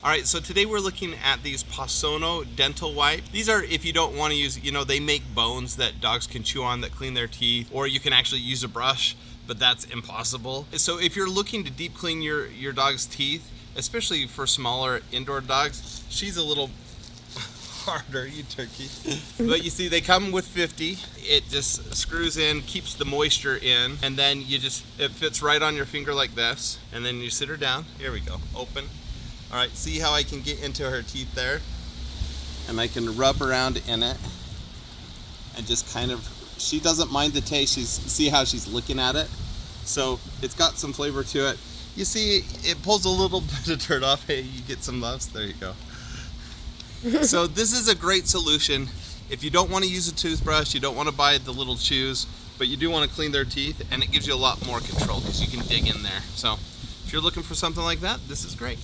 All right, so today we're looking at these PawSono dental wipe. These are if you don't want to use, they make bones that dogs can chew on that clean their teeth, or you can actually use a brush, but that's impossible. So if you're looking to deep clean your dog's teeth, especially for smaller indoor dogs, she's a little harder, you turkey. But you see, they come with 50. It just screws in, keeps the moisture in, and then it fits right on your finger like this, and then you sit her down. Here we go, open. All right, see how I can get into her teeth there? And I can rub around in it and just kind of, she doesn't mind the taste. See how she's looking at it? So it's got some flavor to it. You see, it pulls a little bit of dirt off. Hey, you get some loves, there you go. So this is a great solution. If you don't want to use a toothbrush, you don't want to buy the little chews, but you do want to clean their teeth, and it gives you a lot more control because you can dig in there. So if you're looking for something like that, this is great.